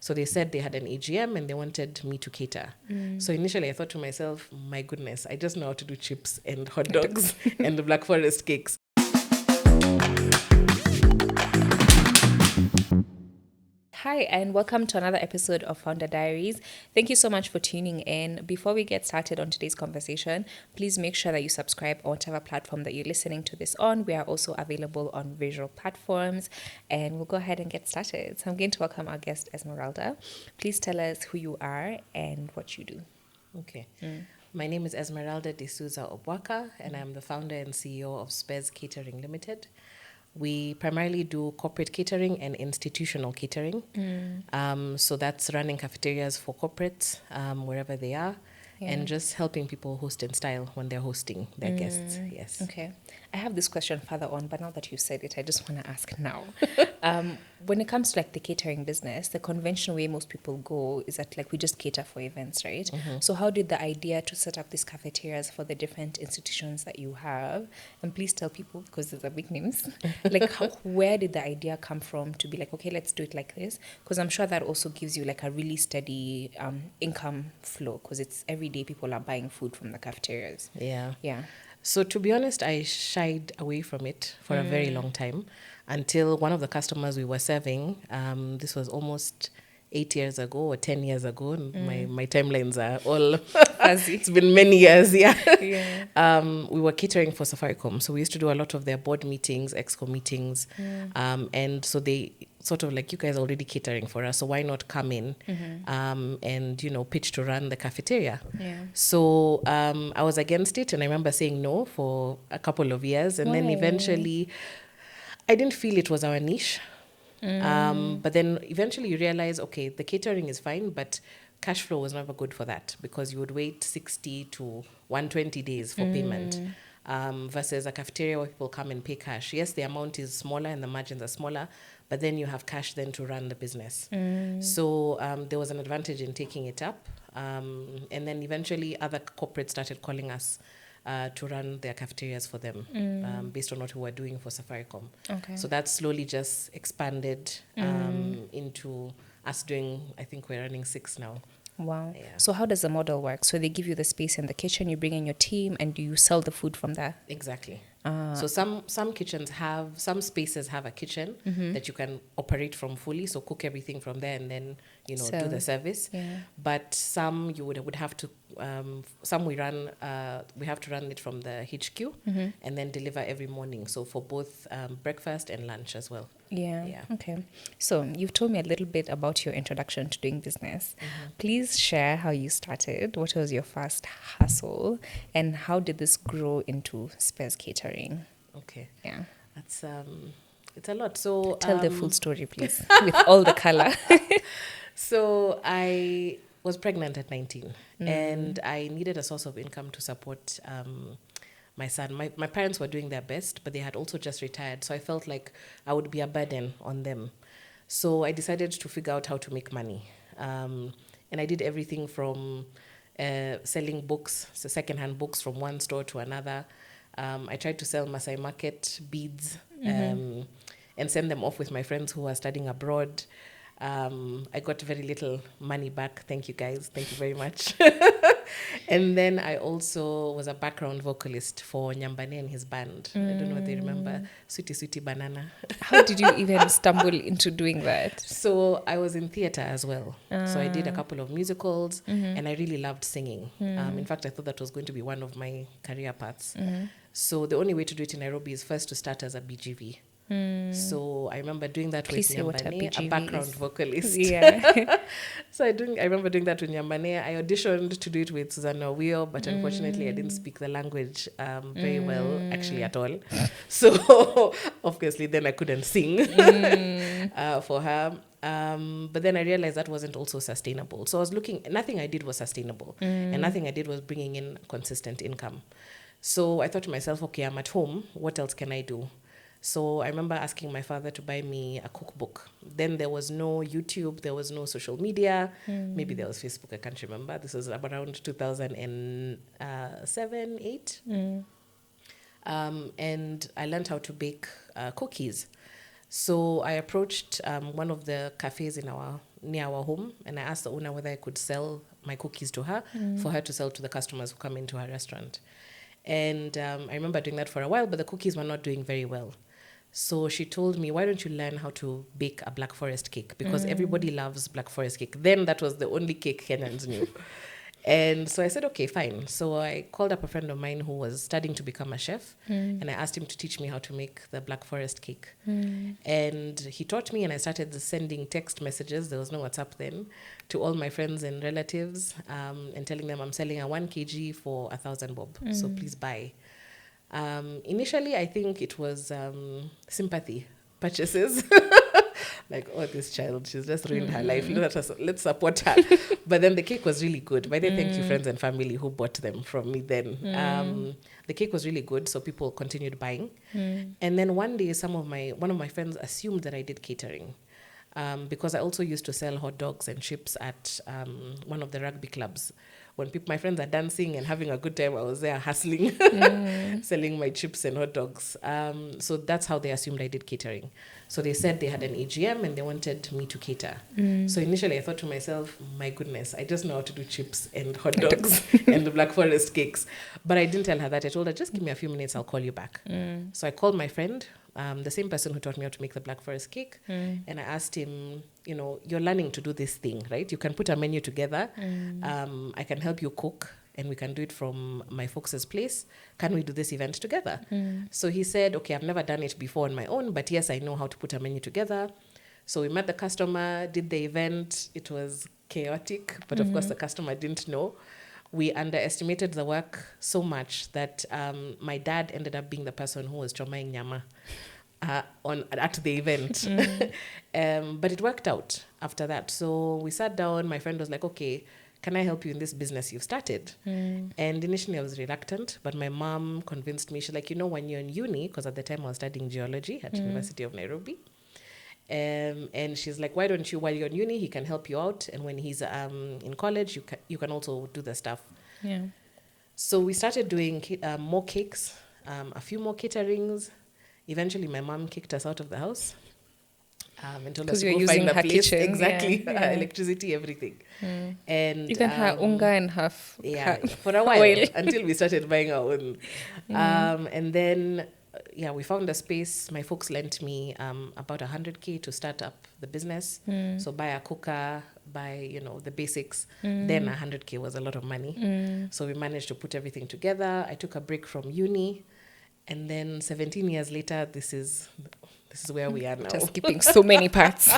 So they said they had an AGM and they wanted me to cater. So initially I thought to myself, my goodness, I just know how to do chips and hot dogs and the Black Forest cakes. Hi, and welcome to another episode of Founder Diaries. Thank you so much for tuning in. Before we get started on today's conversation, please make sure that you subscribe on whatever platform that you're listening to this on. We are also available on visual platforms, and we'll go ahead and get started. So I'm going to welcome our guest, Esmeralda. Please tell us who you are and what you do. Okay. My name is Esmeralda de Souza Obwaka, and I'm the founder and CEO of Spez Catering Limited. We primarily do corporate catering and institutional catering. So that's running cafeterias for corporates, wherever they are, and just helping people host in style when they're hosting their guests. Yes. Okay. I have this question further on, but now that you said it, I just want to ask now. When it comes to like the catering business, the conventional way most people go is that like we just cater for events, right? So how did the idea to set up these cafeterias for the different institutions that you have, and please tell people, because these are big names, like where did the idea come from to be like, okay, let's do it like this? Because I'm sure that also gives you like a really steady income flow, because it's every day people are buying food from the cafeterias. Yeah. Yeah. So to be honest, I shied away from it for a very long time until one of the customers we were serving, this was almost 8 years ago or 10 years ago. My timelines are all Fuzzy. It's been many years, yeah. Yeah. We were catering for Safaricom. So we used to do a lot of their board meetings, exco meetings. And so they sort of like, you guys are already catering for us, so why not come in and, pitch to run the cafeteria? Yeah. So I was against it, and I remember saying no for a couple of years. And then Why? eventually, I didn't feel it was our niche. But then eventually you realize, okay, the catering is fine, but cash flow was never good for that, because you would wait 60 to 120 days for payment, versus a cafeteria where people come and pay cash. Yes, the amount is smaller and the margins are smaller, but then you have cash then to run the business. So there was an advantage in taking it up. And then eventually other corporates started calling us to run their cafeterias for them, based on what we were doing for Safaricom. Okay. So that slowly just expanded into us doing, I think we're running 6 now. Wow. Yeah. So how does the model work? So they give you the space in the kitchen, you bring in your team, and you sell the food from there? Exactly. So some kitchens some spaces have a kitchen that you can operate from fully, so cook everything from there and then, do the service. Yeah. But some you would have to, some we have to run it from the HQ and then deliver every morning. So for both breakfast and lunch as well. Yeah. Okay. So you've told me a little bit about your introduction to doing business. Please share how you started. What was your first hustle, and how did this grow into Spez Catering? Okay. Yeah. That's it's a lot. So Tell the full story, please, with all the color. So I was pregnant at 19 and I needed a source of income to support my son. My parents were doing their best, but they had also just retired. So I felt like I would be a burden on them. So I decided to figure out how to make money. And I did everything from selling books, so secondhand books from one store to another. I tried to sell Masai Market beads and send them off with my friends who were studying abroad. I got very little money back. Thank you, guys. Thank you very much. And then I also was a background vocalist for Nyambane and his band. I don't know if they remember Sweetie Sweetie Banana. How did you even stumble into doing that? So I was in theater as well. So I did a couple of musicals and I really loved singing. In fact, I thought that was going to be one of my career paths. So the only way to do it in Nairobi is first to start as a BGV. So I remember doing that Please with say what a Nyambane, a BGV background is. vocalist. Yeah. So I remember doing that with Nyambane. I auditioned to do it with Susanna Wio, but unfortunately I didn't speak the language very well, actually at all. So obviously then I couldn't sing for her. But then I realized that wasn't also sustainable. So I was nothing I did was sustainable. And nothing I did was bringing in consistent income. So I thought to myself, okay, I'm at home. What else can I do? So I remember asking my father to buy me a cookbook. Then there was no YouTube, there was no social media. Maybe there was Facebook, I can't remember. This was around 2007, 8. And I learned how to bake cookies. So I approached one of the cafes in our near our home, and I asked the owner whether I could sell my cookies to her for her to sell to the customers who come into her restaurant. And I remember doing that for a while, but the cookies were not doing very well. So she told me, why don't you learn how to bake a Black Forest cake? Because everybody loves Black Forest cake. Then that was the only cake Kenyans knew. And so I said, okay, fine. So I called up a friend of mine who was studying to become a chef, and I asked him to teach me how to make the Black Forest cake. And he taught me, and I started sending text messages, there was no WhatsApp then, to all my friends and relatives, and telling them I'm selling a 1 kg for 1,000 bob. So please buy. Initially, I think it was sympathy purchases. Like, oh, this child, she's just ruined her life. Let's support her. But then the cake was really good. By the way, thank you, friends and family who bought them from me then. The cake was really good, so people continued buying. And then one day, one of my friends assumed that I did catering. Because I also used to sell hot dogs and chips at one of the rugby clubs. When my friends are dancing and having a good time, I was there hustling, selling my chips and hot dogs. So that's how they assumed I did catering. So they said they had an AGM and they wanted me to cater. So initially I thought to myself, my goodness, I just know how to do chips and hot dogs and the Black Forest cakes. But I didn't tell her that. I told her, just give me a few minutes, I'll call you back. So I called my friend, the same person who taught me how to make the Black Forest cake. And I asked him, you're learning to do this thing, right? You can put a menu together. I can help you cook and we can do it from my folks' place. Can we do this event together? So he said, okay, I've never done it before on my own, but yes, I know how to put a menu together. So we met the customer, did the event. It was chaotic, but of course the customer didn't know. We underestimated the work so much that my dad ended up being the person who was chomaing nyama at the event. But it worked out after that. So we sat down. My friend was like, okay, can I help you in this business you've started? And initially I was reluctant, but my mom convinced me. She's like, when you're in uni, because at the time I was studying geology at University of Nairobi. And she's like, why don't you, while you're in uni, he can help you out. And when he's in college, you can also do the stuff. Yeah. So we started doing more cakes, a few more caterings. Eventually, my mom kicked us out of the house. And told us to go find a place. Kitchen. Exactly. Yeah. Electricity, everything. And you can have unga and half. For a while, until we started buying our own. And then, we found a space. My folks lent me about 100K to start up the business. So buy a cooker, buy, the basics. Then 100K was a lot of money. So we managed to put everything together. I took a break from uni. And then 17 years later, this is where we are now. Just skipping so many parts.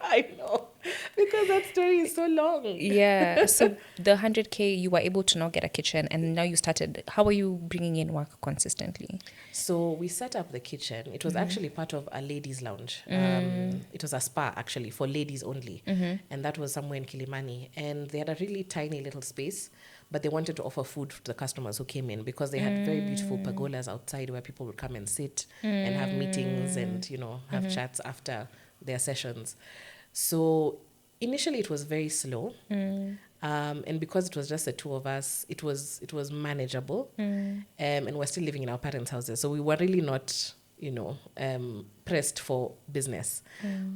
I know. Because that story is so long. Yeah. So the 100K, you were able to now get a kitchen, and now you started. How are you bringing in work consistently? So we set up the kitchen. It was actually part of a ladies' lounge. It was a spa, actually, for ladies only. And that was somewhere in Kilimani. And they had a really tiny little space, but they wanted to offer food to the customers who came in because they had very beautiful pergolas outside where people would come and sit and have meetings and, have chats after their sessions. So initially it was very slow. And because it was just the two of us, it was manageable. And we're still living in our parents' houses. So we were really not, pressed for business.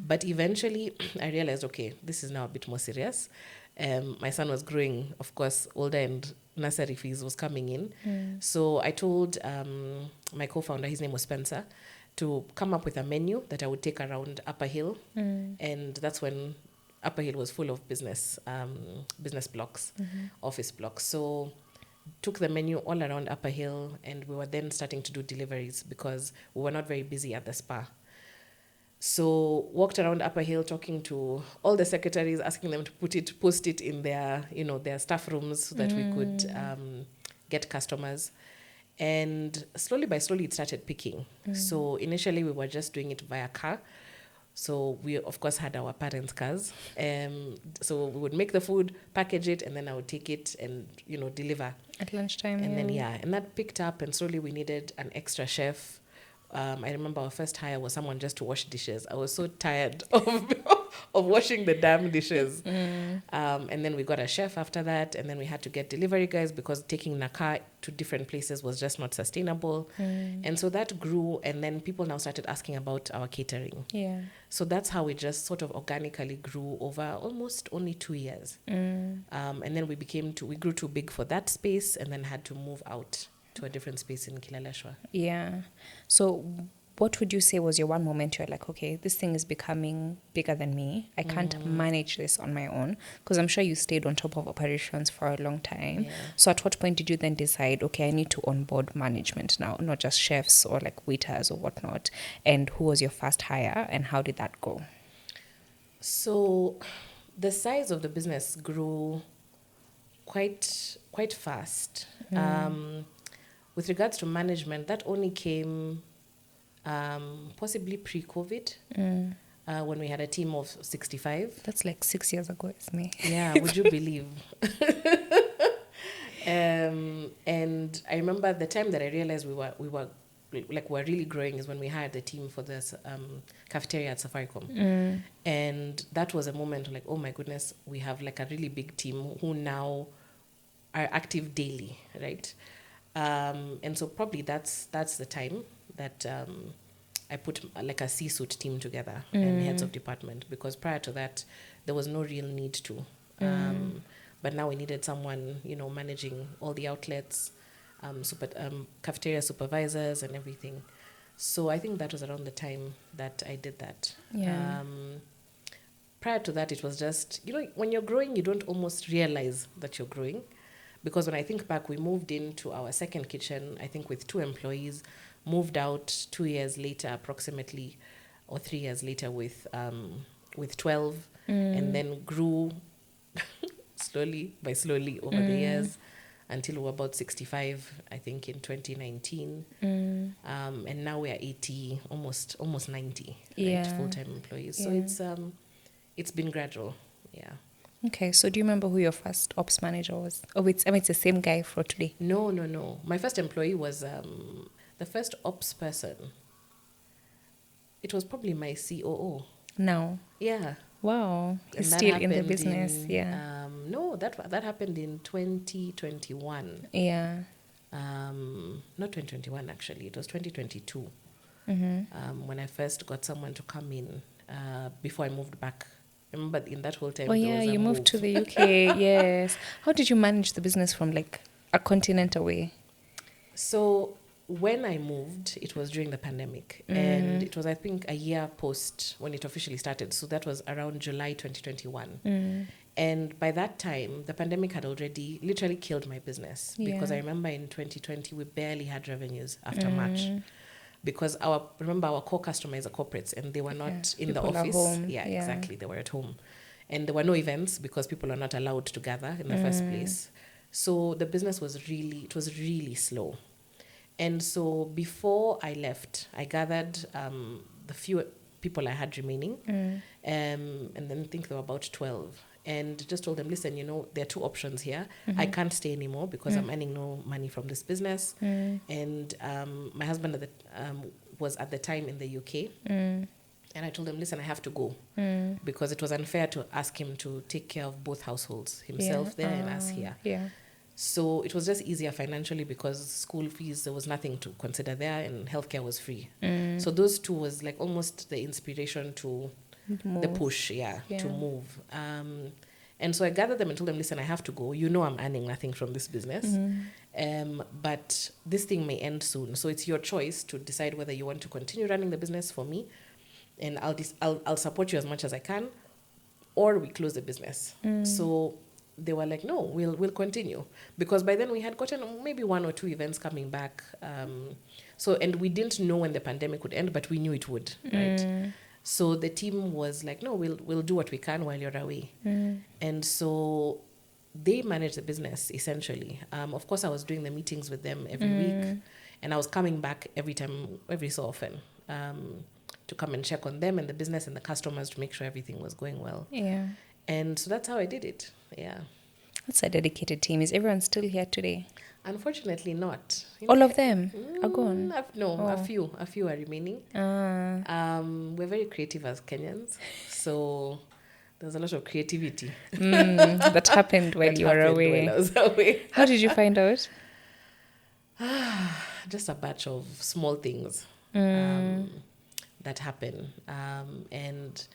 But eventually I realized, okay, this is now a bit more serious. My son was growing, of course, older, and nursery fees was coming in. So I told my co-founder, his name was Spencer, to come up with a menu that I would take around Upper Hill. And that's when Upper Hill was full of business blocks, office blocks. So took the menu all around Upper Hill, and we were then starting to do deliveries because we were not very busy at the spa. So walked around Upper Hill talking to all the secretaries, asking them to post it in their, their staff rooms so that we could get customers. And slowly it started picking. So initially we were just doing it via car. So we, of course, had our parents' cars. So we would make the food, package it, and then I would take it and, deliver. At lunchtime. And then, and that picked up, and slowly we needed an extra chef. I remember our first hire was someone just to wash dishes. I was so tired of of washing the damn dishes. And then we got a chef after that, and then we had to get delivery guys because taking Naka to different places was just not sustainable. And so that grew, and then people now started asking about our catering. Yeah. So that's how we just sort of organically grew over almost only 2 years. And then we grew too big for that space, and then had to move out to a different space in Kilaleshwa. Yeah. So what would you say was your one moment you're like, okay, this thing is becoming bigger than me. I can't manage this on my own? Because I'm sure you stayed on top of operations for a long time. Yeah. So at what point did you then decide, okay, I need to onboard management now, not just chefs or like waiters or whatnot? And who was your first hire and how did that go? So the size of the business grew quite fast. With regards to management, that only came possibly pre-COVID, when we had a team of 65. That's like 6 years ago, it's me. Yeah, would you believe? And I remember the time that I realized we were really growing is when we hired the team for this cafeteria at Safaricom. And that was a moment like, oh my goodness, we have like a really big team who now are active daily, right? And so probably that's the time that I put like a C-suite team together and heads of department, because prior to that there was no real need to. But now we needed someone, managing all the outlets, cafeteria supervisors and everything. So I think that was around the time that I did that. Yeah. Prior to that, it was just, when you're growing, you don't almost realize that you're growing. Because when I think back, we moved into our second kitchen, I think with 2 employees, moved out 2 years later, approximately, or 3 years later with 12, and then grew slowly over the years until we were about 65, I think, in 2019. And now we are 80, almost 90, right, full-time employees. So it's been gradual, yeah. Okay, so do you remember who your first ops manager was? Oh, it's the same guy for today. No. My first employee was the first ops person. It was probably my COO. Now? Yeah. Wow. He's still in the business, yeah. No, that happened in 2021. Yeah. Not 2021, actually. It was 2022. When I first got someone to come in before I moved back. Remember, in that whole time, oh yeah, you moved to the UK. Yes. How did you manage the business from like a continent away? So when I moved, it was during the pandemic, and it was, I think, a year post when it officially started. So that was around July 2021. And by that time, the pandemic had already literally killed my business, because I remember in 2020 we barely had revenues after March. Because our core customers are corporates, and they were not in the office. Home. Yeah, exactly. They were at home. And there were no events because people are not allowed to gather in the first place. So the business was really slow. And so before I left, I gathered the few people I had remaining, and then I think there were about 12. And just told them, listen, there are 2 options here. I can't stay anymore because I'm earning no money from this business. And my husband was at the time in the UK. And I told him, listen, I have to go. Because it was unfair to ask him to take care of both households, himself there and us here. Yeah. So it was just easier financially because school fees, there was nothing to consider there, and healthcare was free. So those 2 was like almost the inspiration to the push, to move. And so I gathered them and told them, listen, I have to go. I'm earning nothing from this business. But this thing may end soon. So it's your choice to decide whether you want to continue running the business for me, and I'll support you as much as I can, or we close the business. So they were like, no, we'll continue. Because by then we had gotten maybe 1 or 2 events coming back. And we didn't know when the pandemic would end, but we knew it would, right? So the team was like, no, we'll do what we can while you're away. And so they managed the business, essentially. Of course, I was doing the meetings with them every week. And I was coming back every so often, to come and check on them and the business and the customers to make sure everything was going well. Yeah. And so that's how I did it. Yeah. That's a dedicated team. Is everyone still here today? Unfortunately, not. All of them are gone? A few are remaining. We're very creative as Kenyans, so there's a lot of creativity That happened while that you were happened away. while I was away. How did you find out? Just a batch of small things that happen, and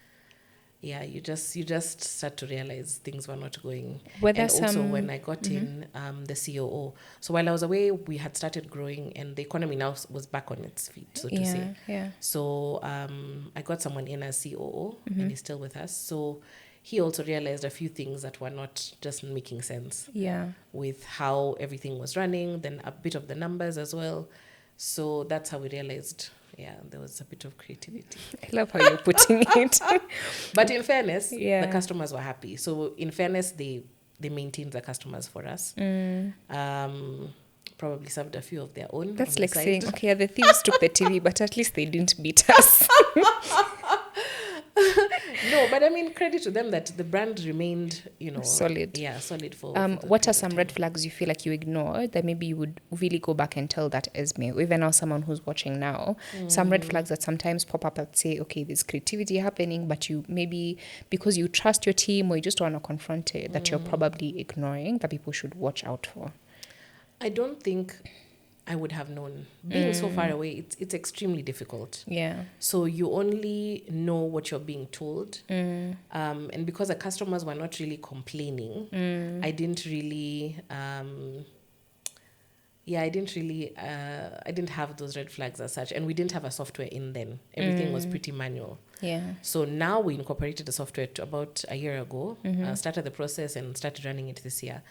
yeah, you just start to realize things were not going. Were there And also some- when I got in the COO, so while I was away, we had started growing, and the economy now was back on its feet, so to say. Yeah. So I got someone in as COO, and he's still with us. So he also realized a few things that were not just making sense Yeah. with how everything was running, then a bit of the numbers as well. So that's how we realized, yeah, there was a bit of creativity. I love how you're putting it. But in fairness, Yeah. the customers were happy. So in fairness, they maintained the customers for us. Probably served a few of their own. That's on the like side. saying, okay, the thieves took the TV, but at least they didn't beat us. No, but I mean, credit to them that the brand remained, Solid. Yeah, solid for What the are period of some time. red flags you feel like you ignored that maybe you would really go back and tell that Esme, or even now someone who's watching now, some red flags that sometimes pop up that say, okay, there's creativity happening, but you maybe because you trust your team or you just want to confront it, that you're probably ignoring, that people should watch out for? I don't think I would have known. Being so far away, it's extremely difficult. Yeah. So you only know what you're being told. And because the customers were not really complaining, I didn't really, I didn't have those red flags as such. And we didn't have a software in then. Everything was pretty manual. Yeah. So now we incorporated the software about a year ago, started the process and started running it this year.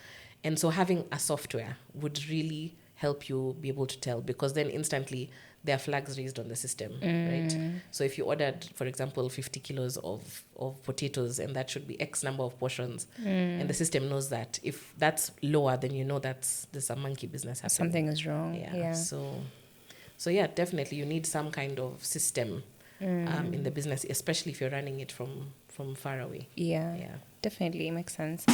And so having a software would really help you be able to tell, because then instantly there are flags raised on the system, right? So if you ordered, for example, 50 kilos of potatoes, and that should be X number of portions, and the system knows that. If that's lower, then you know there's a monkey business happening. Something is wrong. Yeah. So yeah, definitely you need some kind of system in the business, especially if you're running it from far away. Yeah. Yeah. Definitely makes sense.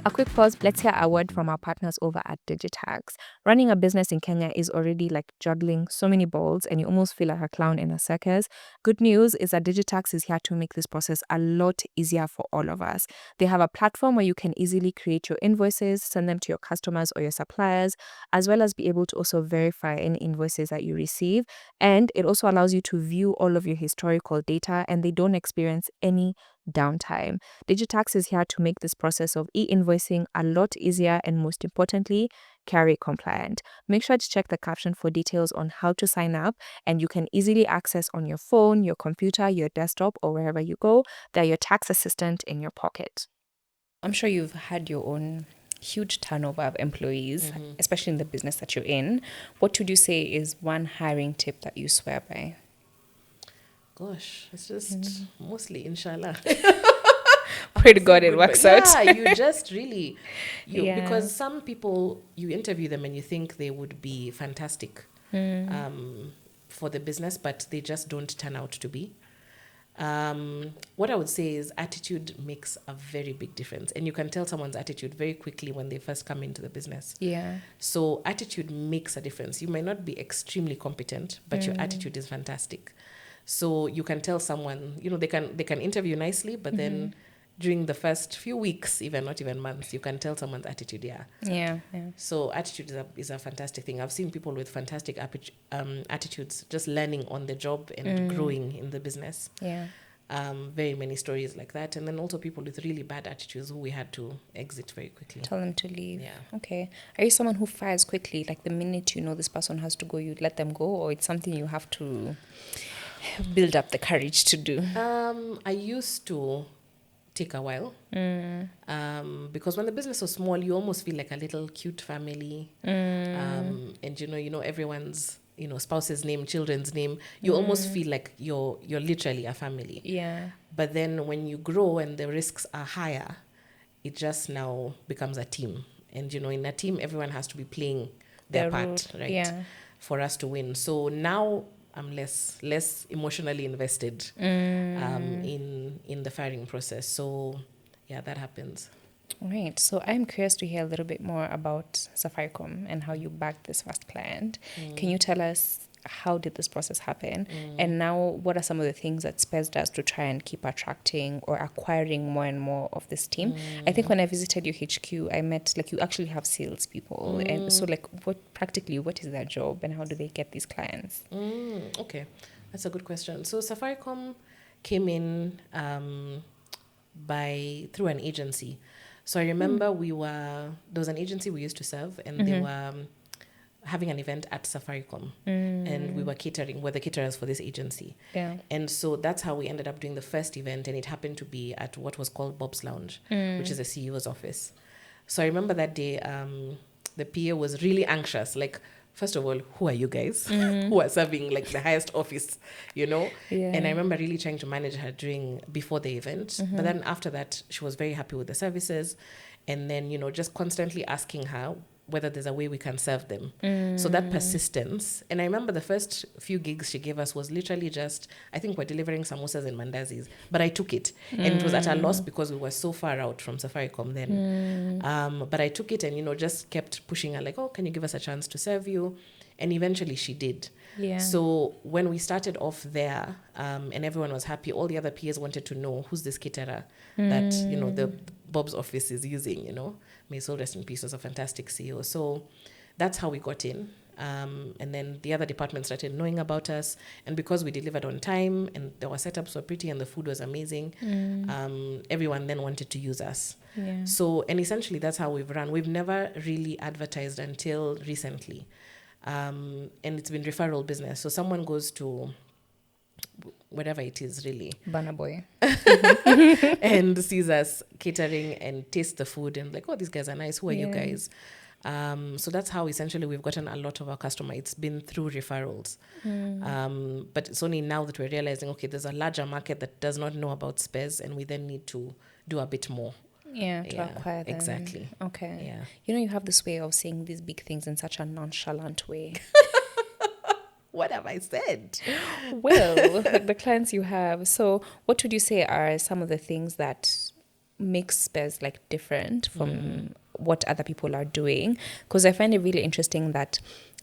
A quick pause. Let's hear a word from our partners over at DigiTax. Running a business in Kenya is already like juggling so many balls, and you almost feel like a clown in a circus. Good news is that DigiTax is here to make this process a lot easier for all of us. They have a platform where you can easily create your invoices, send them to your customers or your suppliers, as well as be able to also verify any invoices that you receive. And it also allows you to view all of your historical data, and they don't experience any downtime. DigiTax is here to make this process of e-invoicing a lot easier and, most importantly, carry compliant. Make sure to check the caption for details on how to sign up, and you can easily access on your phone, your computer, your desktop, or wherever you go. They're your tax assistant in your pocket. I'm sure you've had your own huge turnover of employees, especially in the business that you're in. What would you say is one hiring tip that you swear by? Gosh, it's just mostly inshallah. Pray to God it works out. Yeah, you just really, Yeah. because some people, you interview them and you think they would be fantastic for the business, but they just don't turn out to be. What I would say is attitude makes a very big difference. And you can tell someone's attitude very quickly when they first come into the business. Yeah. So attitude makes a difference. You might not be extremely competent, but your attitude is fantastic. So you can tell someone, they can interview nicely, but then during the first few weeks, even not even months, you can tell someone's attitude. Yeah. So attitude is a fantastic thing. I've seen people with fantastic attitudes just learning on the job and growing in the business. Yeah. Very many stories like that. And then also people with really bad attitudes who we had to exit very quickly. Tell them to leave. Yeah. Okay. Are you someone who fires quickly? Like the minute you know this person has to go, you let them go, or it's something you have to build up the courage to do? I used to take a while because when the business was small, you almost feel like a little cute family, and everyone's spouse's name, children's name. You almost feel like you're literally a family. Yeah. But then when you grow and the risks are higher, it just now becomes a team. And in a team, everyone has to be playing their part, right? Yeah. For us to win. So now I'm less emotionally invested in the firing process. So yeah, that happens. Right. So I'm curious to hear a little bit more about Safaricom and how you backed this first client. Can you tell us how did this process happen? And now what are some of the things that Spez does to try and keep attracting or acquiring more and more of this team? I think when I visited your HQ, I met like you actually have salespeople. And so like what is their job and how do they get these clients? Okay, that's a good question. So Safaricom came in through an agency. So I remember there was an agency we used to serve, and they were having an event at Safaricom, and we were we're the caterers for this agency. Yeah. And so that's how we ended up doing the first event, and it happened to be at what was called Bob's Lounge, which is the CEO's office. So I remember that day, the PA was really anxious, like, first of all, who are you guys who are serving like the highest office, you know? Yeah. And I remember really trying to manage her before the event. But then after that, she was very happy with the services. And then, you know, just constantly asking her whether there's a way we can serve them. So that persistence. And I remember the first few gigs she gave us was literally just, I think we're delivering samosas and mandazis, but I took it. And it was at a loss because we were so far out from Safaricom then. But I took it and, you know, just kept pushing her like, oh, can you give us a chance to serve you? And eventually she did. Yeah. So when we started off there, and everyone was happy, all the other peers wanted to know who's this caterer that, you know, the Bob's office is using, you know. May soul rest in peace, was a fantastic CEO. So that's how we got in. And then the other departments started knowing about us. And because we delivered on time and our setups were pretty and the food was amazing, everyone then wanted to use us. Yeah. So, and essentially that's how we've run. We've never really advertised until recently. And it's been referral business. So someone goes to whatever it is really Banner Boy. and sees us catering and tastes the food and like, oh, these guys are nice. Who are you guys? So that's how essentially we've gotten a lot of our customers. It's been through referrals. But it's only now that we're realizing, okay, there's a larger market that does not know about Spez and we then need to do a bit more. Yeah, to acquire them. Exactly. Okay. Yeah. You know, you have this way of saying these big things in such a nonchalant way. What have I said? Well, like the clients you have. So what would you say are some of the things that makes Spez like different from what other people are doing? Because I find it really interesting that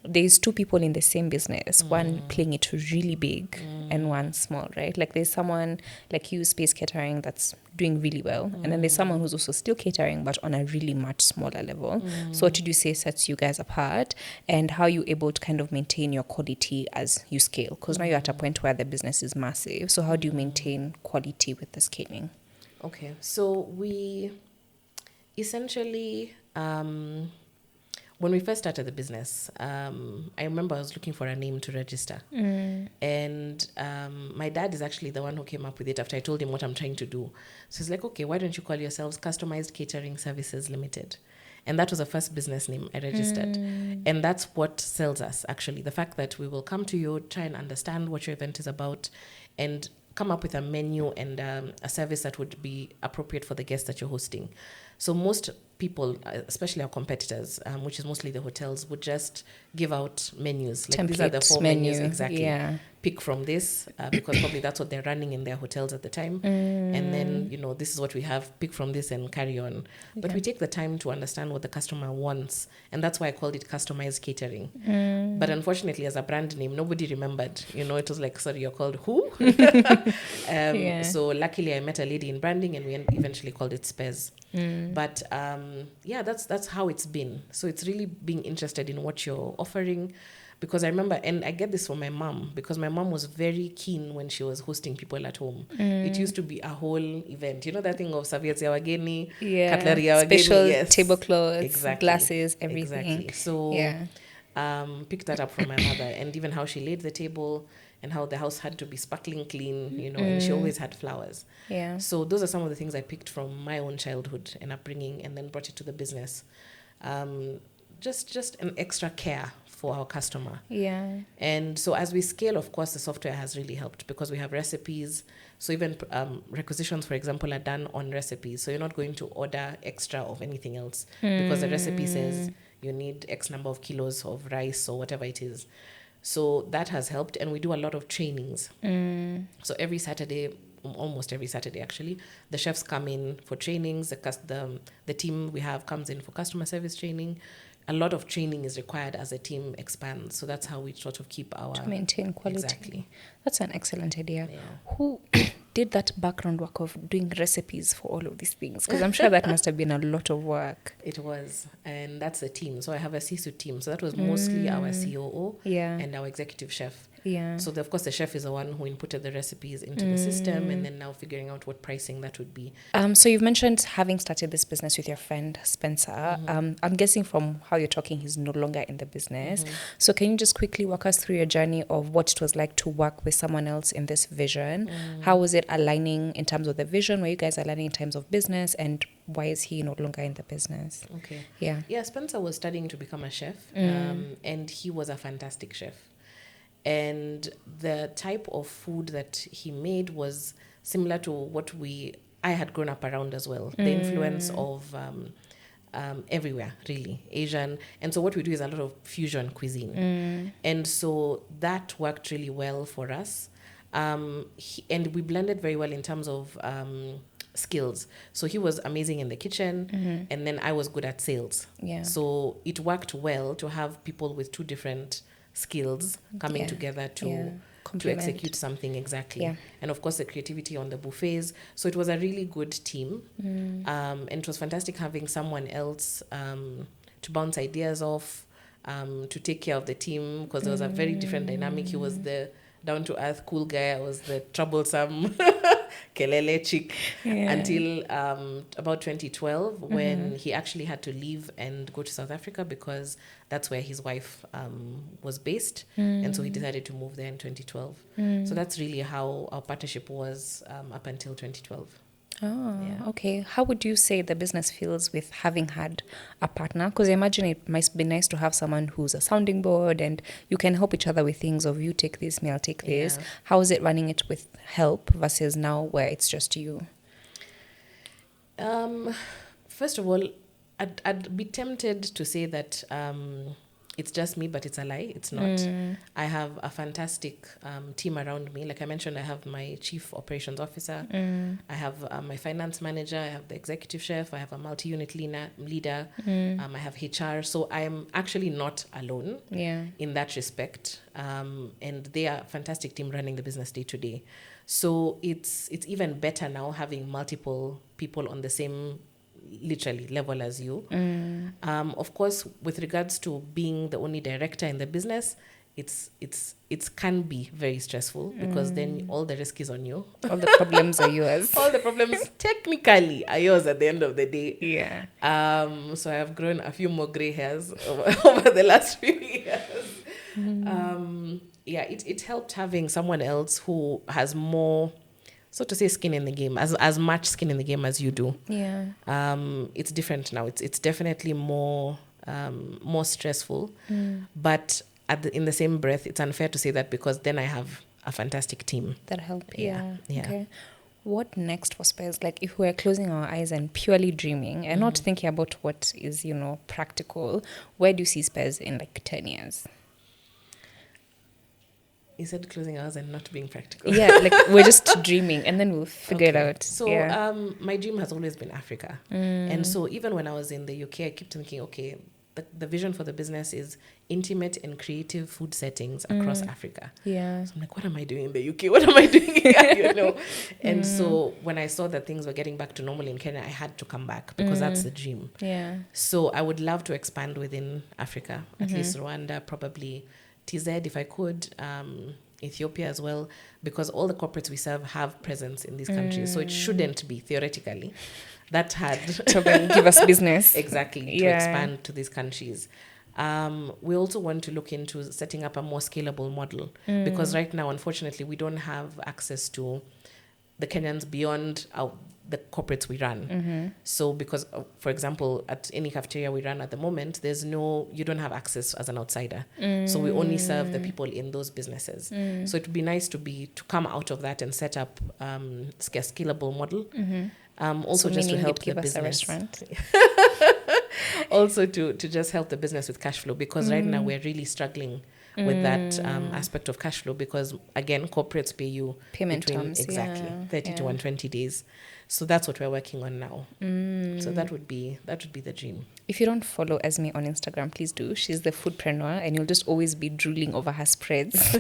there's two people in the same business, one playing it really big and one small, right? Like there's someone like you, Space Catering, that's doing really well. And then there's someone who's also still catering, but on a really much smaller level. So what did you say sets you guys apart, and how are you able to kind of maintain your quality as you scale? Because now you're at a point where the business is massive. So how do you maintain quality with the scaling? Okay, so we essentially, when we first started the business, I remember I was looking for a name to register. And my dad is actually the one who came up with it after I told him what I'm trying to do. So he's like, okay, why don't you call yourselves Customized Catering Services Limited? And that was the first business name I registered. And that's what sells us, actually. The fact that we will come to you, try and understand what your event is about, and come up with a menu and a service that would be appropriate for the guests that you're hosting. So most people, especially our competitors, which is mostly the hotels, would just give out menus. Like these are the 4 menus, exactly. Yeah. Pick from this, because probably that's what they're running in their hotels at the time. And then, you know, this is what we have, pick from this and carry on. But we take the time to understand what the customer wants. And that's why I called it customized catering. But unfortunately, as a brand name, nobody remembered. You know, it was like, sorry, you're called who? So luckily I met a lady in branding and we eventually called it Spez. But yeah, that's how it's been. So it's really being interested in what you're offering. Because I remember, and I get this from my mom, because my mom was very keen when she was hosting people at home. It used to be a whole event. You know that thing of serviettes ya wageni, cutlery ya wageni, special tablecloths, glasses, everything. Exactly. So picked that up from my mother, and even how she laid the table and how the house had to be sparkling clean, you know, and she always had flowers. Yeah. So those are some of the things I picked from my own childhood and upbringing, and then brought it to the business. Just an extra care for our customer. Yeah. And so as we scale, of course, the software has really helped because we have recipes. So even requisitions, for example, are done on recipes. So you're not going to order extra of anything else because the recipe says you need X number of kilos of rice or whatever it is. So that has helped. And we do a lot of trainings. So every Saturday, almost every Saturday actually. The chefs come in for trainings. The team we have comes in for customer service training. A lot of training is required as a team expands. So that's how we sort of keep our... To maintain quality. Exactly. That's an excellent idea. Yeah. Who did that background work of doing recipes for all of these things? Because I'm sure that must have been a lot of work. It was. And that's the team. So I have a C-suite team. So that was mostly our COO and our executive chef. Yeah. So of course the chef is the one who inputted the recipes into the system, and then now figuring out what pricing that would be. So you've mentioned having started this business with your friend Spencer. I'm guessing from how you're talking, he's no longer in the business. So can you just quickly walk us through your journey of what it was like to work with someone else in this vision? How was it aligning in terms of the vision? Were you guys aligning in terms of business, and why is he no longer in the business? Okay. Yeah, Spencer was studying to become a chef, and he was a fantastic chef. And the type of food that he made was similar to what I had grown up around as well. The influence of everywhere, really, Asian. And so what we do is a lot of fusion cuisine. And so that worked really well for us. And we blended very well in terms of skills. So he was amazing in the kitchen, and then I was good at sales. Yeah. So it worked well to have people with two different skills coming together to execute something exactly. And of course the creativity on the buffets. So it was a really good team. And it was fantastic having someone else to bounce ideas off, to take care of the team, because there was a very different dynamic. He was the down-to-earth cool guy. I was the troublesome kelele chick until about 2012 when he actually had to leave and go to South Africa because that's where his wife was based. And so he decided to move there in 2012. So that's really how our partnership was up until 2012. Okay. How would you say the business feels with having had a partner? Because I imagine it might be nice to have someone who's a sounding board and you can help each other with things of you take this, me, I'll take this. How is it running it with help versus now where it's just you? First of all, I'd be tempted to say that it's just me, but it's a lie. It's not. I have a fantastic team around me. Like I mentioned, I have my chief operations officer. I have my finance manager. I have the executive chef. I have a multi-unit leader. I have HR. So I'm actually not alone in that respect. And they are a fantastic team running the business day to day. So it's even better now having multiple people on the same literally level as you. Of course, with regards to being the only director in the business, it can be very stressful because then all the risk is on you. All the problems are yours. All the problems technically are yours at the end of the day. Yeah. So I have grown a few more gray hairs over the last few years. It helped having someone else who has more, so to say, skin in the game, as much skin in the game as you do. Yeah. It's different now. It's definitely more stressful. But in the same breath, it's unfair to say that because then I have a fantastic team that help. Yeah. Okay. What next for Spez? Like if we're closing our eyes and purely dreaming and not thinking about what is, practical, where do you see Spez in like 10 years? You said closing hours and not being practical. Yeah, like we're just dreaming and then we'll figure it out. So my dream has always been Africa. And so even when I was in the UK, I kept thinking, okay, the vision for the business is intimate and creative food settings across Africa. Yeah. So I'm like, what am I doing in the UK? What am I doing here? And so when I saw that things were getting back to normal in Kenya, I had to come back because that's the dream. Yeah. So I would love to expand within Africa, at least Rwanda, probably TZ if I could, Ethiopia as well, because all the corporates we serve have presence in these countries. So it shouldn't be theoretically that hard to give us business. Exactly, to expand to these countries. We also want to look into setting up a more scalable model because right now, unfortunately, we don't have access to the Kenyans beyond the corporates we run. So because, for example, at any cafeteria we run at the moment, you don't have access as an outsider. So we only serve the people in those businesses. So it would be nice to come out of that and set up a scalable model. Also so just to help give the us business. A restaurant. Also to just help the business with cash flow because right now we're really struggling with that aspect of cash flow, because again, corporates pay you Payment between terms, 30 to 120 days. So that's what we're working on now. So that would be the dream. If you don't follow Esme on Instagram, please do. She's the foodpreneur, and you'll just always be drooling over her spreads.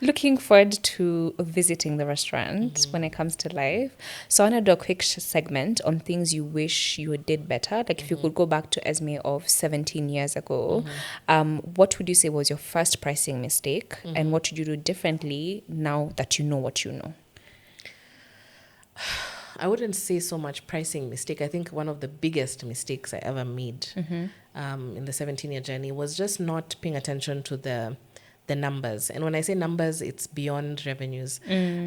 Looking forward to visiting the restaurant when it comes to life. So I want to do a quick segment on things you wish you did better. Like if you could go back to Esme of 17 years ago, what would you say was your first pricing mistake? And what would you do differently now that you know what you know? I wouldn't say so much pricing mistake. I think one of the biggest mistakes I ever made in the 17-year journey was just not paying attention to the numbers. And when I say numbers, it's beyond revenues.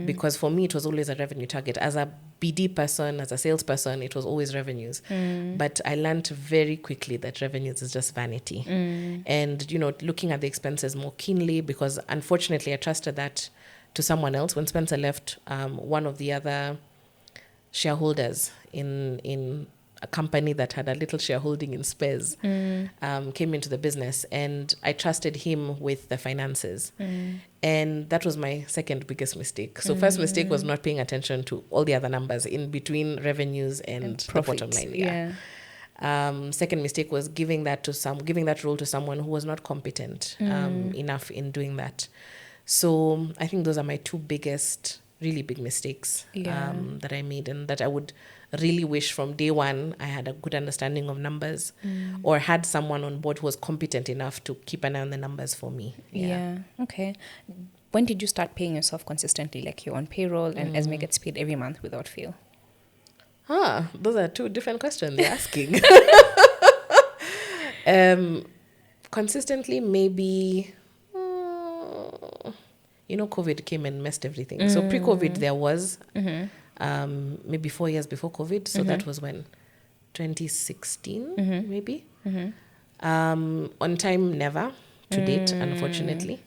Because for me, it was always a revenue target. As a BD person, as a salesperson, it was always revenues. But I learned very quickly that revenues is just vanity. And, looking at the expenses more keenly, because unfortunately I trusted that to someone else. When Spencer left, one of the other shareholders in a company that had a little shareholding in Spez came into the business, and I trusted him with the finances. And that was my second biggest mistake. So first mistake was not paying attention to all the other numbers in between revenues and the bottom line. Second mistake was giving that role to someone who was not competent enough in doing that. So I think those are my two biggest, really big mistakes that I made, and that I would really wish from day one I had a good understanding of numbers, or had someone on board who was competent enough to keep an eye on the numbers for me. Okay. When did you start paying yourself consistently? Like you're on payroll and Esme gets paid every month without fail? Those are two different questions you're asking. Consistently, maybe COVID came and messed everything. So pre-COVID there was maybe 4 years before COVID. So that was when 2016 maybe. On time, never to date, unfortunately.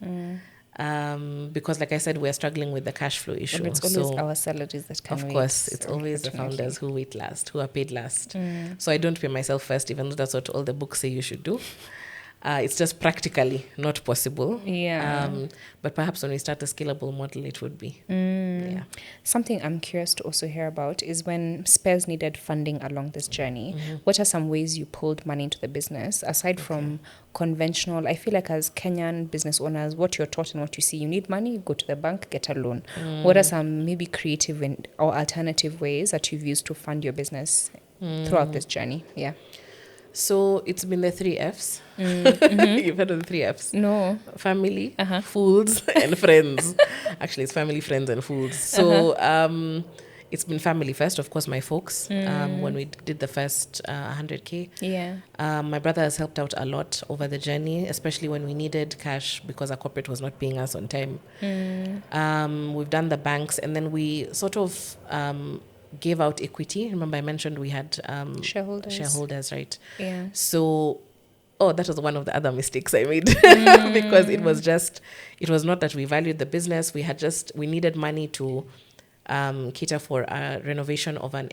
Because like I said, we're struggling with the cash flow issue. But it's always our salaries that can wait. Of course, it's always the founders who wait last, who are paid last. So I don't pay myself first, even though that's what all the books say you should do. It's just practically not possible. But perhaps when we start a scalable model, it would be. Something I'm curious to also hear about is when Spez needed funding along this journey, what are some ways you pulled money into the business? Aside from conventional, I feel like as Kenyan business owners, what you're taught and what you see, you need money, go to the bank, get a loan. What are some maybe creative or alternative ways that you've used to fund your business throughout this journey? So it's been the 3 Fs. You've heard of the 3 Fs? No. Family, fools, and friends. Actually, it's family, friends, and fools. So it's been family first, of course, my folks, when we did the first 100K. My brother has helped out a lot over the journey, especially when we needed cash because our corporate was not paying us on time. We've done the banks, and then we sort of gave out equity. Remember I mentioned we had shareholders, right? So that was one of the other mistakes I made because it was not that we valued the business. We needed money to cater for a renovation of a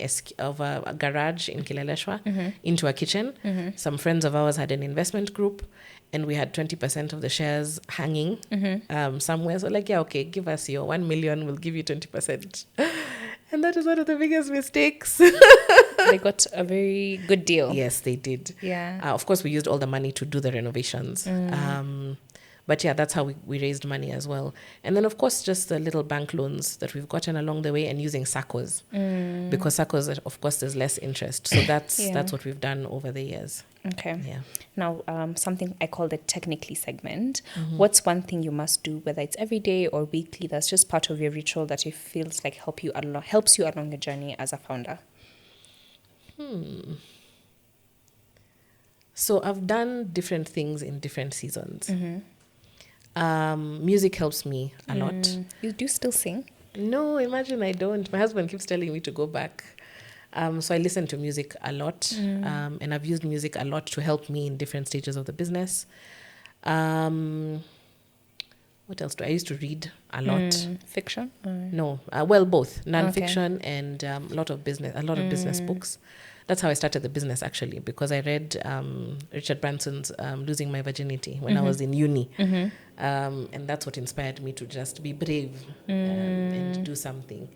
garage in Kileleshwa into a kitchen. Some friends of ours had an investment group, and we had 20% of the shares hanging somewhere. So give us your 1 million, we'll give you 20%. And that is one of the biggest mistakes. They got a very good deal. Yes, they did. Of course, we used all the money to do the renovations. But that's how we raised money as well. And then, of course, just the little bank loans that we've gotten along the way, and using SACCOs. Because SACCOs, of course, there's less interest. So that's what we've done over the years. Okay. Now, something I call the technically segment. What's one thing you must do, whether it's every day or weekly, that's just part of your ritual that it feels like helps you along the journey as a founder? So I've done different things in different seasons. Music helps me a lot. You do still sing? No, imagine I don't. My husband keeps telling me to go back. So I listen to music a lot, and I've used music a lot to help me in different stages of the business. What what else do I used to read a lot? Fiction? No, well, both nonfiction and a lot of business books. That's how I started the business, actually, because I read Richard Branson's Losing My Virginity when I was in uni. And that's what inspired me to just be brave and do something.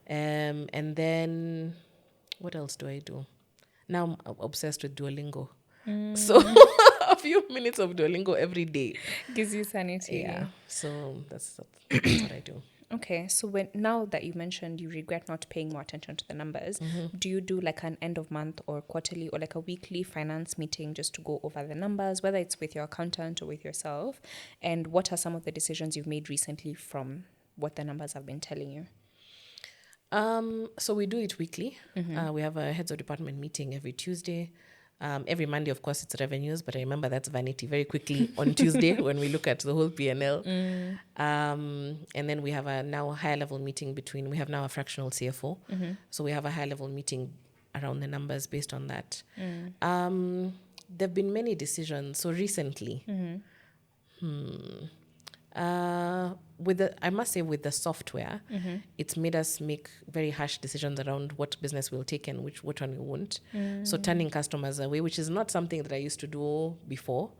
And then, what else do I do? Now I'm obsessed with Duolingo. So a few minutes of Duolingo every day. Gives you sanity. Yeah. So that's what I do. Okay, so now that you mentioned you regret not paying more attention to the numbers, do you do like an end of month or quarterly or like a weekly finance meeting just to go over the numbers, whether it's with your accountant or with yourself? And what are some of the decisions you've made recently from what the numbers have been telling you? So we do it weekly. We have a heads of department meeting every Tuesday. Every Monday, of course, it's revenues, but I remember that's vanity very quickly on Tuesday when we look at the whole P&L. And then we have a now higher level meeting we have now a fractional CFO. So we have a higher level meeting around the numbers based on that. There have been many decisions. So recently, I must say with the software, it's made us make very harsh decisions around what business we'll take and which one we won't. So turning customers away, which is not something that I used to do before,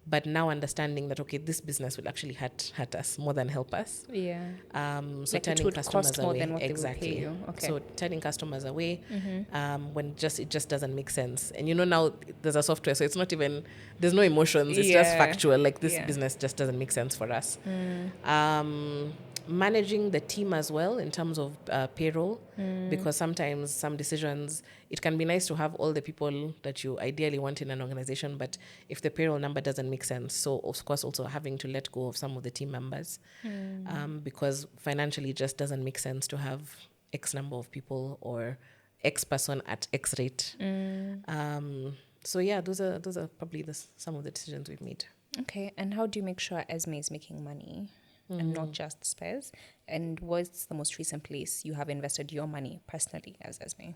but now understanding that, okay, this business will actually hurt us more than help us. Yeah. So Like turning it would customers cost away. more than what Exactly. they will pay you. Okay. So turning customers away when it just doesn't make sense. And now there's a software, so it's not even, there's no emotions. It's just factual. Like this business just doesn't make sense for us. Managing the team as well in terms of payroll, because sometimes some decisions, it can be nice to have all the people that you ideally want in an organization, but if the payroll number doesn't make sense, so of course also having to let go of some of the team members because financially it just doesn't make sense to have X number of people or X person at X rate. So yeah, those are probably some of the decisions we've made. Okay, and how do you make sure Esme is making money and not just Spez? And what's the most recent place you have invested your money personally as Esme?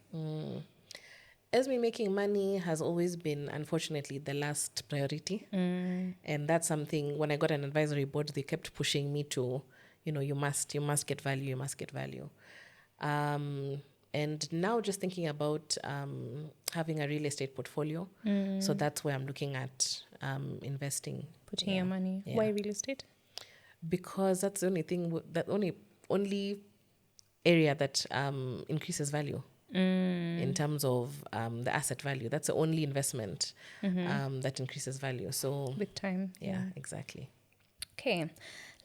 Esme making money has always been, unfortunately, the last priority. And that's something, when I got an advisory board, they kept pushing me to, you must get value, and now just thinking about having a real estate portfolio. So that's where I'm looking at investing. Putting your money. Yeah. Why real estate? Because that's the only thing, only area that increases value in terms of the asset value. That's the only investment that increases value. So With time. yeah, exactly. Okay,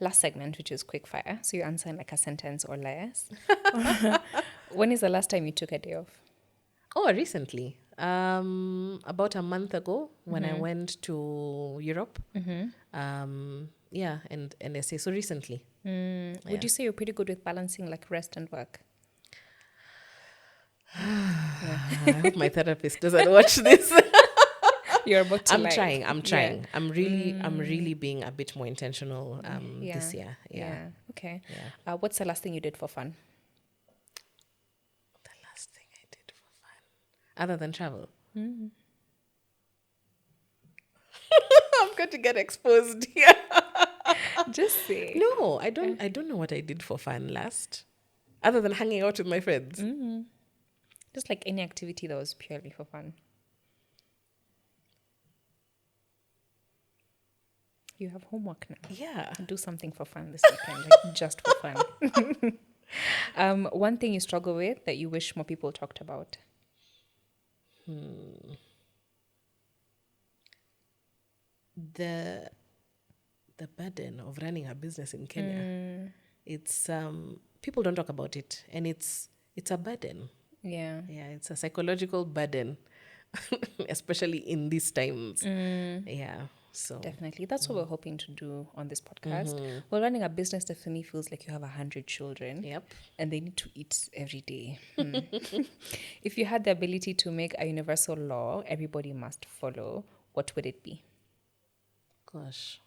last segment, which is quick fire. So you answer in like a sentence or less. When is the last time you took a day off? Oh, recently. About a month ago when I went to Europe. Yeah, and SA. So recently. Would you say you're pretty good with balancing like rest and work? I hope my therapist doesn't watch this. You're about to I'm like, trying. Yeah. I'm really being a bit more intentional this year. Yeah. Okay. Yeah. What's the last thing you did for fun? The last thing I did for fun, other than travel. I'm going to get exposed here. Just say. No, I don't know what I did for fun last, other than hanging out with my friends. Just like any activity that was purely for fun. You have homework now. Yeah. Do something for fun this weekend, like just for fun. One thing you struggle with that you wish more people talked about. The burden of running a business in Kenya. It's people don't talk about it, and it's a burden. Yeah. Yeah, it's a psychological burden, especially in these times. Yeah. So Definitely. That's what we're hoping to do on this podcast. Well, running a business definitely feels like you have 100 children. Yep. And they need to eat every day. If you had the ability to make a universal law everybody must follow, what would it be? Gosh.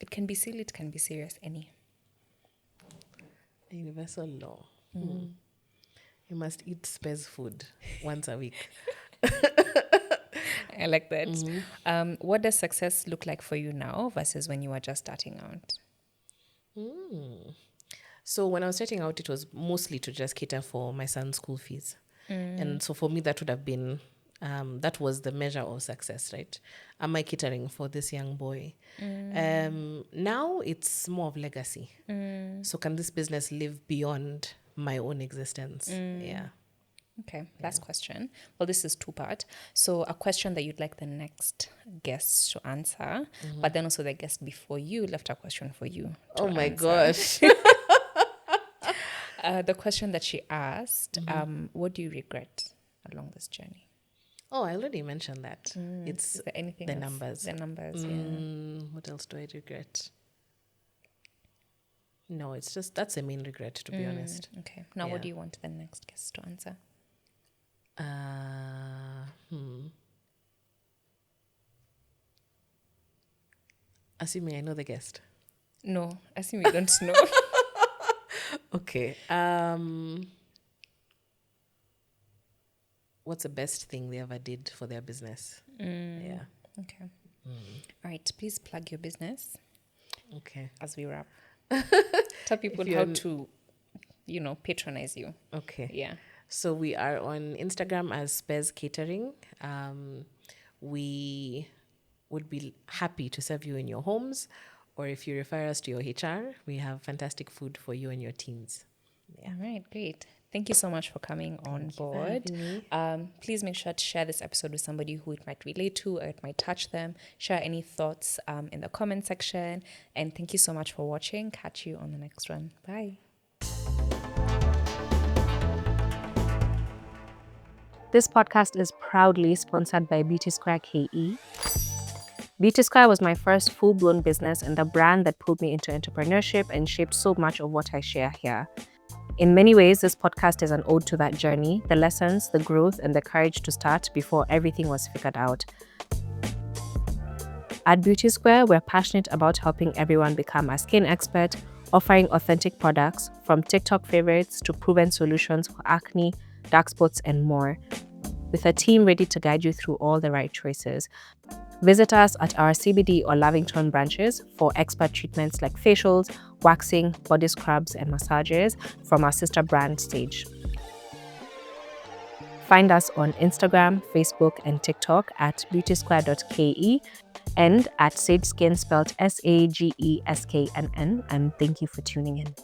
It can be silly, it can be serious, any. A universal law. You must eat Spez food once a week. I like that. What does success look like for you now versus when you were just starting out? So when I was starting out, it was mostly to just cater for my son's school fees. And so for me, that would have been, that was the measure of success, right? Am I catering for this young boy? Now it's more of legacy. So can this business live beyond my own existence? Yeah. Okay, last question. Well, this is two-part. So a question that you'd like the next guest to answer, but then also the guest before you left a question for you to Oh my answer. gosh. The question that she asked, what do you regret along this journey? Oh, I already mentioned that. It's Is there anything the else? numbers. The numbers, yeah. What else do I regret? No, it's just, that's the main regret, to be honest. Okay. Now, Yeah. what do you want the next guest to answer? Assuming I know the guest. No, I assume you don't know. Okay. What's the best thing they ever did for their business? Yeah. Okay. All right. Please plug your business Okay. as we wrap. Tell people If how you're- to, patronize you. Okay. Yeah. So we are on Instagram as Spez Catering. We would be happy to serve you in your homes, or if you refer us to your HR, we have fantastic food for you and your teams. Yeah. All right, great. Thank you so much for coming on board. Please make sure to share this episode with somebody who it might relate to or it might touch them. Share any thoughts in the comment section. And thank you so much for watching. Catch you on the next one. Bye. This podcast is proudly sponsored by Beauty Square KE. Beauty Square was my first full-blown business and the brand that pulled me into entrepreneurship and shaped so much of what I share here. In many ways, this podcast is an ode to that journey, the lessons, the growth, and the courage to start before everything was figured out. At Beauty Square, we're passionate about helping everyone become a skin expert, offering authentic products, from TikTok favorites to proven solutions for acne, dark spots, and more, with a team ready to guide you through all the right choices. Visit us at our CBD or Lavington branches for expert treatments like facials, waxing, body scrubs, and massages from our sister brand Sage. Find us on Instagram, Facebook, and TikTok at beautysquare.ke and at Sage Skin spelled SAGESKNN. And thank you for tuning in.